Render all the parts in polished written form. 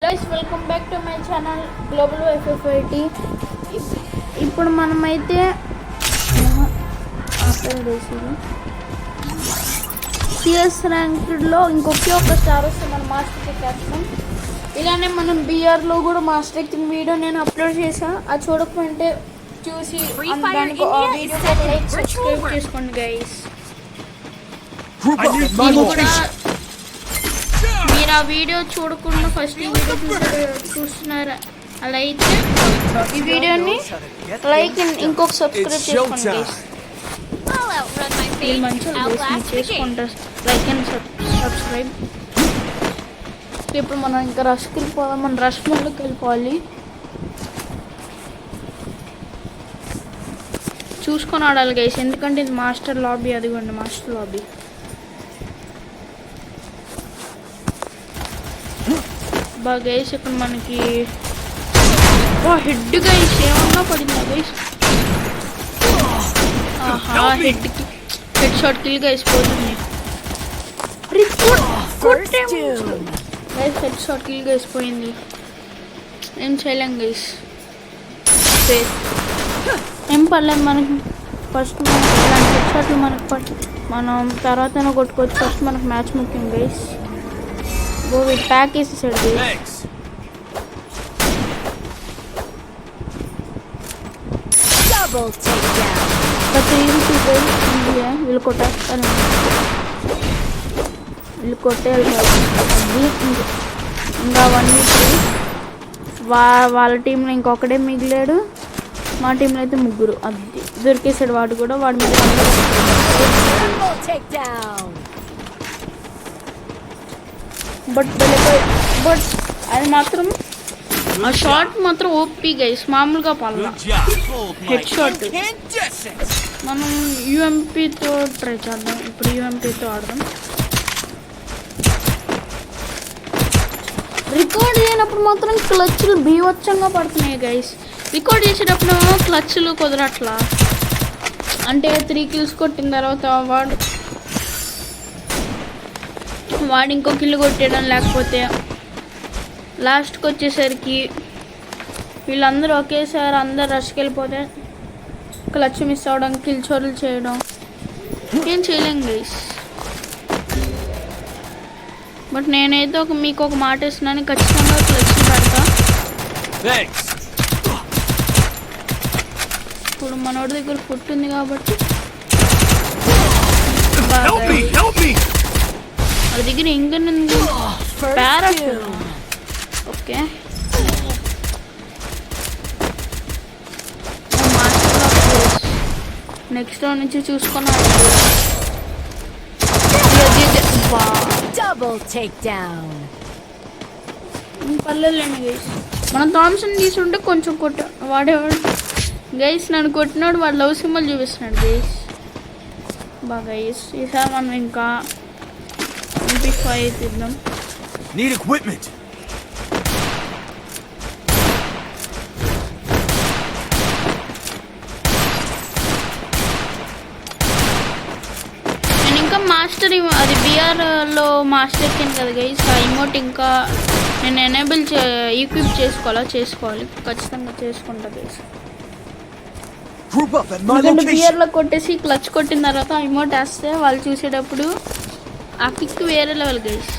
Guys welcome back to my channel global FF80. ఇప్పుడు మనమైతే CS ర్యాంక్డ్లో ఇంకొక స్టార్ వస్తే మనం మాస్టర్ ఎక్కేస్తాం. ఇలానే మనం బిఆర్లో కూడా మాస్టర్ ఎక్కిన వీడియో నేను అప్లోడ్ చేసాను. అది చూడకపోతే చూసి దానికి వీడియో లైక్ సబ్స్క్రైబ్ చేసుకోండి గైస్. మీరు ఆ వీడియో చూడకుండా ఫస్ట్ ఈ వీడియో చూస్తున్నారు అలా అయితే ఈ వీడియోని లైక్ ఇంకొక సబ్స్క్రైబ్ చేసుకోండి గైస్. మీరు మంచిగా చేసుకుంటారు లైక్ అండ్ సబ్స్క్రైబ్. ఇప్పుడు మనం ఇంకా రష్కి వెళ్ళిపోదాం. మనం రష్ మోడ్లోకి వెళ్ళిపోవాలి. చూసుకొని ఆడాలి గైస్, ఎందుకంటే ఇది మాస్టర్ లాబీ. అదిగోండి మాస్టర్ లాబీ. బాగా గైస్ ఇక్కడ మనకి హెడ్ గైస్ ఏమన్నా పడిందా guys? Head shot kill guys పోతుంది. Guys head shot kill guys పోయింది. ఏం చేయలేం గైస్. ఏం పర్లేదు మనకి. ఫస్ట్ మనకి ఇలాంటి హెడ్ షాట్లు మనకి మనం తర్వాతనే కొట్టుకోవచ్చు. ఫస్ట్ మనకు మ్యాచ్ ముఖ్యం గైస్. वो भी पैक कैसे चढ़ गई? Double takedown. कतरीन की गई है विलकोटा विलकोटे ఇంకా 1v3 వాళ్ళ టీంలో ఇంకొకడే మిగిలాడు. మా టీంలో అయితే ముగ్గురు. అది దొరికేసాడు వాడు కూడా. వాడి మీద బట్ అది మాత్రం ఆ షాట్ మాత్రం ఓపీ గైస్, మామూలుగా పడలా. Head shot. మనం యూఎంపీతో ట్రై చేద్దాం. ఇప్పుడు యూఎంపీతో ఆడదాం. రికార్డ్ చేయనప్పుడు మాత్రం క్లచ్లు బీవచ్చంగా పడుతున్నాయి గైస్. రికార్డ్ చేసేటప్పుడు క్లచ్లు కుదరట్లా. అంటే 3 kills కొట్టిన తర్వాత వాడు ఇంకో కిల్లు కొట్టేయడం, లేకపోతే లాస్ట్కి వచ్చేసరికి వీళ్ళందరూ ఒకేసారి అందరు రష్కి వెళ్ళిపోతే క్లచ్ మిస్ అవ్వడం, కిల్ చోరులు చేయడం ఏం చేయలేం గైస్. బట్ నేనైతే మీకు ఒక మాట ఇస్తున్నాను, ఖచ్చితంగా క్లచ్ పెడతా. ఇప్పుడు మనోడి దగ్గర ఫుట్ ఉంది కాబట్టి దగ్గర ఇంకా ప్యారెట్. ఓకే నెక్స్ట్ రౌండ్ నుంచి చూసుకున్నాను. పర్లేదులేండి గైస్. మనం థామ్సన్ తీసుంటే కొంచెం వాడేవాడు గైస్. నన్ను కొట్టినాడు, వాడు లవ్ సింబల్ చూపిస్తున్నాడు గైస్. బాగా గైస్ ఈసారి మనం ఇంకా MP5 తీద్దాం. Need equipment. నేను ఇంకా మాస్టర్ అది బిఆర్లో మాస్టర్ ఎక్కాను కదా గైస్. ఆ ఇమోట్ ఇంకా నేను ఎనేబుల్ ఈక్విప్ చేసుకోవాలి. ఖచ్చితంగా చేసుకుంటా గైస్. ఎందుకంటే బిఆర్లో కొట్టేసి క్లచ్ కొట్టిన తర్వాత ఆ ఇమోట్ వేస్తే వాళ్ళు చూసేటప్పుడు ఆ కిక్ వేరే లెవెల్ గైస్.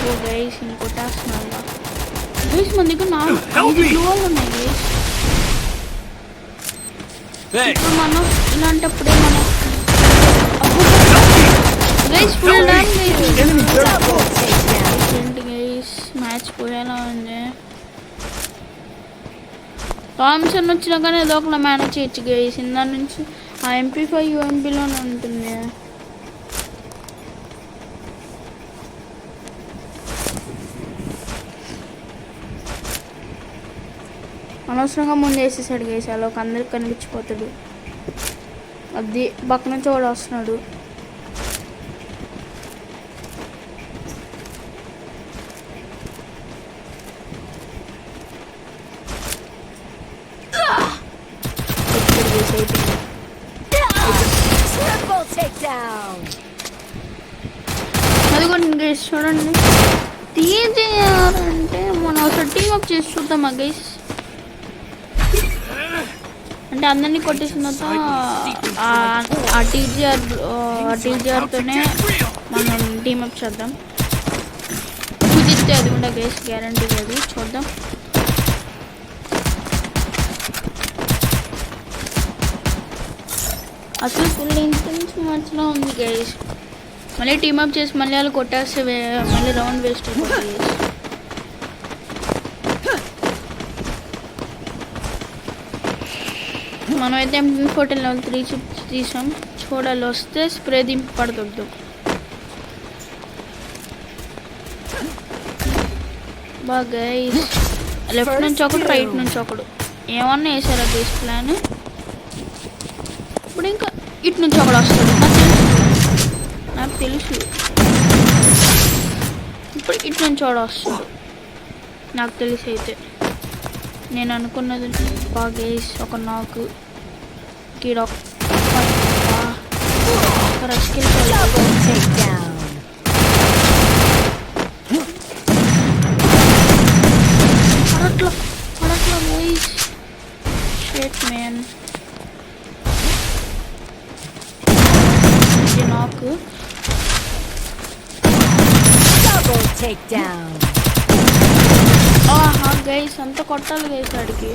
ఓ గైస్ ఇంకొట్టేస్తున్నారు గైస్. మన దగ్గర 5 గ్లూవాలు ఉన్నాయి గైస్. ఇప్పుడు మనం ఇలాంటప్పుడే మనం గైస్ ఫుల్ డామ్ ఏంటి గైస్, మ్యాచ్ పోయేలా ఉంది. థామ్సన్ వచ్చినా కానీ ఏదో ఒకలా మేనేజ్ చేయొచ్చు గైస్. ఇందా నుంచి ఆ MP5 UMPలోనే ఉంటుంది. అనవసరంగా ముందు వేసేసాడు గైస్. అలా ఒక అందరికి కనిపించిపోతాడు. అది పక్క నుంచి వాడు వస్తున్నాడు. అది కూడా గైస్ చూడండి. తీసేయాలండి చేసి చూద్దామా గైస్? అంటే అందరినీ కొట్టేసిన తర్వాత ఆ టీజీఆర్తోనే మనం టీమప్ చేద్దాం. కుదిరితే అది కూడా గైస్, గ్యారంటీ అది. చూద్దాం. అసలు ఫుల్ ఇంటెన్స్ మ్యాచ్లో ఉంది గైస్. మళ్ళీ టీమప్ చేసి మళ్ళీ వాళ్ళు కొట్టేస్తే మళ్ళీ రౌండ్ వేస్ట్ అయిపోతుంది. మనమైతే M14 లెవెల్ 3 చిప్స్ తీసాం. చూడాలి, వస్తే స్ప్రే దింపి పడుతుంది. బాగా గైస్, లెఫ్ట్ నుంచి ఒకడు, రైట్ నుంచి ఒకడు ఏమన్నా వేసారా గైస్ ప్లాన్? ఇప్పుడు ఇంకా ఇటు నుంచి ఒకడు వస్తాడు, నాకు తెలుసు. ఇప్పుడు ఇటు నుంచి ఒకడు వస్తాడు, నాకు తెలిసి. అయితే నేను అనుకున్నది బాగా గైస్, ఒక నాకు పడట్లా గైస్. షిట్ మ్యాన్, నాకు గైస్ అంత కొట్టాలి గైస్ వాడికి.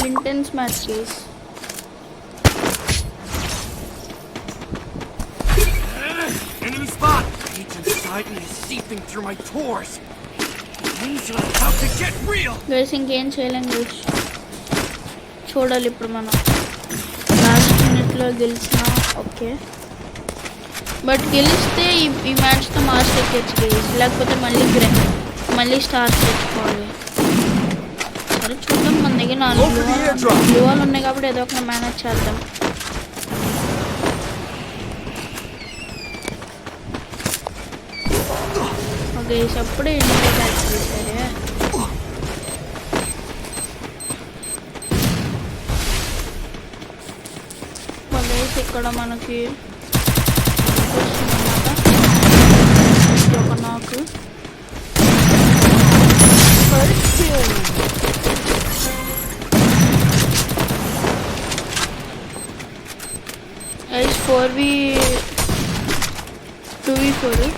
Intense match guys. Enemy spot! Heat inside me is seeping through my pores. Things are about to get real. Guys ఇంకేం చేయలేం గైస్. చూడాలి ఇప్పుడు మనం లాస్ట్ మినిట్లో గెలిచినా ఓకే, బట్ గెలిస్తే ఈ మ్యాచ్తో మాస్టర్ ఎక్కొచ్చు గైస్. లేకపోతే మళ్ళీ స్టార్ట్ తెచ్చుకోవాలి. సరే చూద్దాం. మన దగ్గర 4 గ్లూవాలు ఉన్నాయి కాబట్టి ఏదో ఒక మేనేజ్ చేద్దాం. గైస్ అప్పుడే ఇండియా బ్యాచ్ చేశారే. గైస్ ఇక్కడ మనకి ఒక నాకు గైస్ 2v4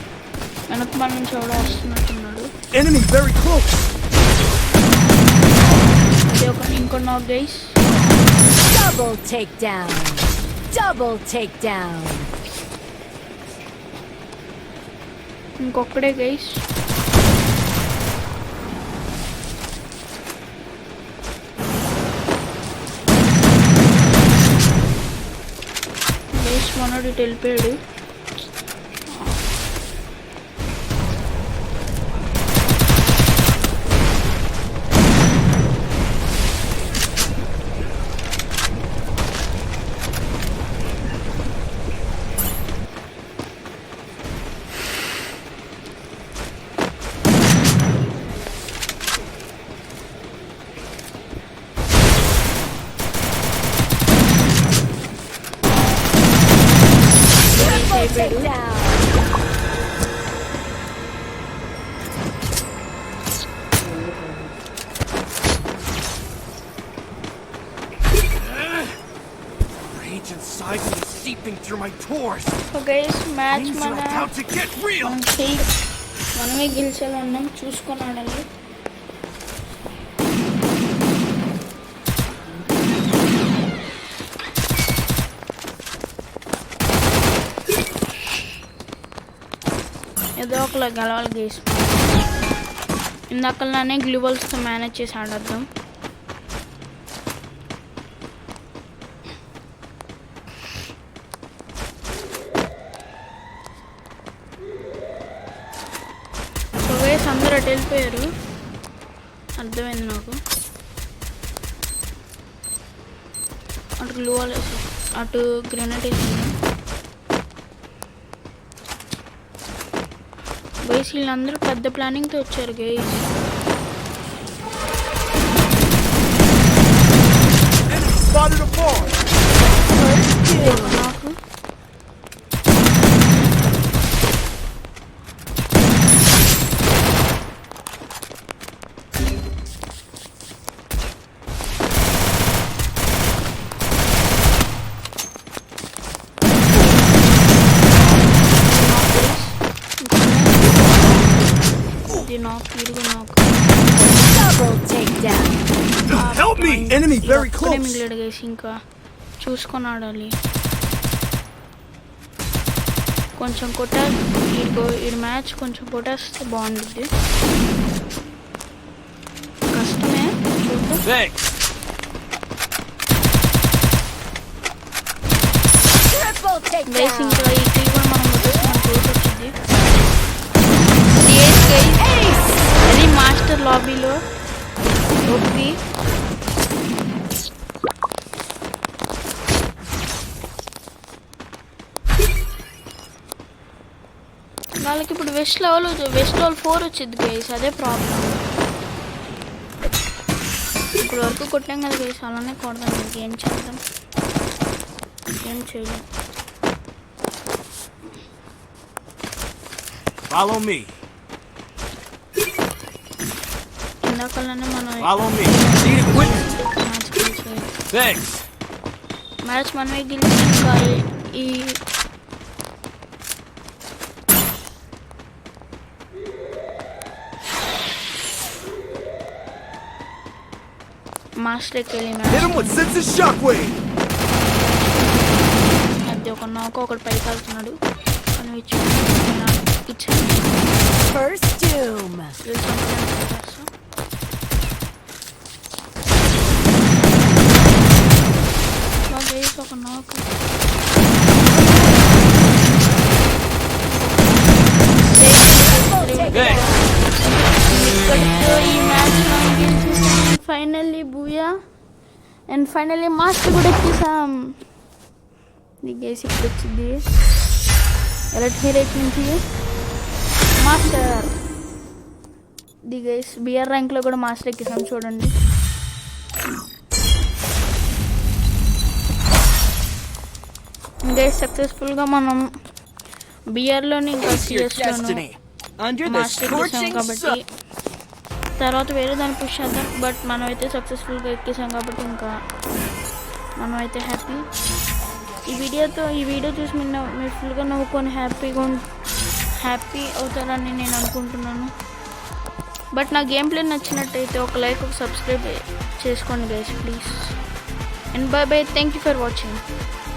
వెనక మన నుంచి ఎవడో వస్తున్నట్టున్నాడు. ఇంకో నాకు గైస్. Double takedown. ఇంకొక్కడే గైస్. గైస్ మనోడు ఇటు వెళ్ళిపోయాడు. Rage inside me is seeping through my pores. So guys match Things are about to get real. మనమే గెలిచేలా ఉన్నాం, చూసుకొని ఆడాలి. ఏదో ఒకలా గెలవాలి గైస్. ఇందాకలానే గ్లూవల్స్తో మేనేజ్ చేసి ఆడద్దాం. సో గైస్ అందరూ అటు వెళ్ళిపోయారు, అర్థమైంది నాకు. అటు గ్లూవల్ వేసి అటు గ్రెనేడ్ వేసింది. గైస్ వీళ్ళందరూ పెద్ద ప్లానింగ్తో వచ్చారు గైస్. నాకు ఇది నాకు ఇరుగు నాకు Double takedown. Help me! Enemy very ఇప్పుడే close! మిగిలాడు గైస్, ఇంకా చూసుకొని ఆడాలి. కొంచెం ఈ మ్యాచ్ కొంచెం కొట్టేస్తే బాగుంటుంది. కష్టమే చూద్దాం. Thanks! Triple guys takedown. ఇంకా ఈ కిల్ కూడా మనం కొట్టేస్తే మనకు ఊరికి వచ్చింది. గైస్ అది మాస్టర్ లాబీలో ఓపి. వాళ్ళకి ఇప్పుడు వెస్ట్ లెవెల్ 4 వచ్చింది గైస్, అదే ప్రాబ్లం. ఇప్పుడు వరకు కొట్టాం కదా గైస్, అలానే కొడదాం. ఇంకేం చేద్దాం, ఏం చేయలేం. Follow me! ఇందాకలానే మనం Follow me! Need equipment! Match గెలిచేయాలి. Thanks! మ్యాచ్ మనమే గెలిచి ఇంకా ఈ మాస్టర్కి వెళ్ళి Hit him with senses shockwave! అది ఒక నాకు ఒకటి పైకి వెళ్తున్నాడు కానీ ఇచ్చి First doom. ఒక నాకు Thanks! ఇక్కడితో ఈ match finally Booyah and finally master కూడా ఎక్కేసాం. దిగేసి ఇప్పుడు వచ్చింది ఎలక్ట్రిక్ నుంచి మాస్టర్ దిగేసి బిఆర్ ర్యాంక్లో కూడా మాస్టర్ ఎక్కేసాం చూడండి. ఇంకా సక్సెస్ఫుల్గా మనం బిఆర్లోని ఇంకా సిఎస్లోను మాస్టర్ ఎక్కేసాం కాబట్టి తర్వాత వేరే దాన్ని పుష్ చేద్దాం. బట్ మనమైతే సక్సెస్ఫుల్గా ఎక్కేసాం కాబట్టి ఇంకా మనమైతే హ్యాపీ. ఈ వీడియో చూసి మీరు ఫుల్గా నవ్వుకొని హ్యాపీ అవుతారని నేను అనుకుంటున్నాను. బట్ నా గేమ్ ప్లే నచ్చినట్టయితే ఒక లైక్ ఒక సబ్స్క్రైబ్ చేసుకోండి guys please. And by by, thank you for watching.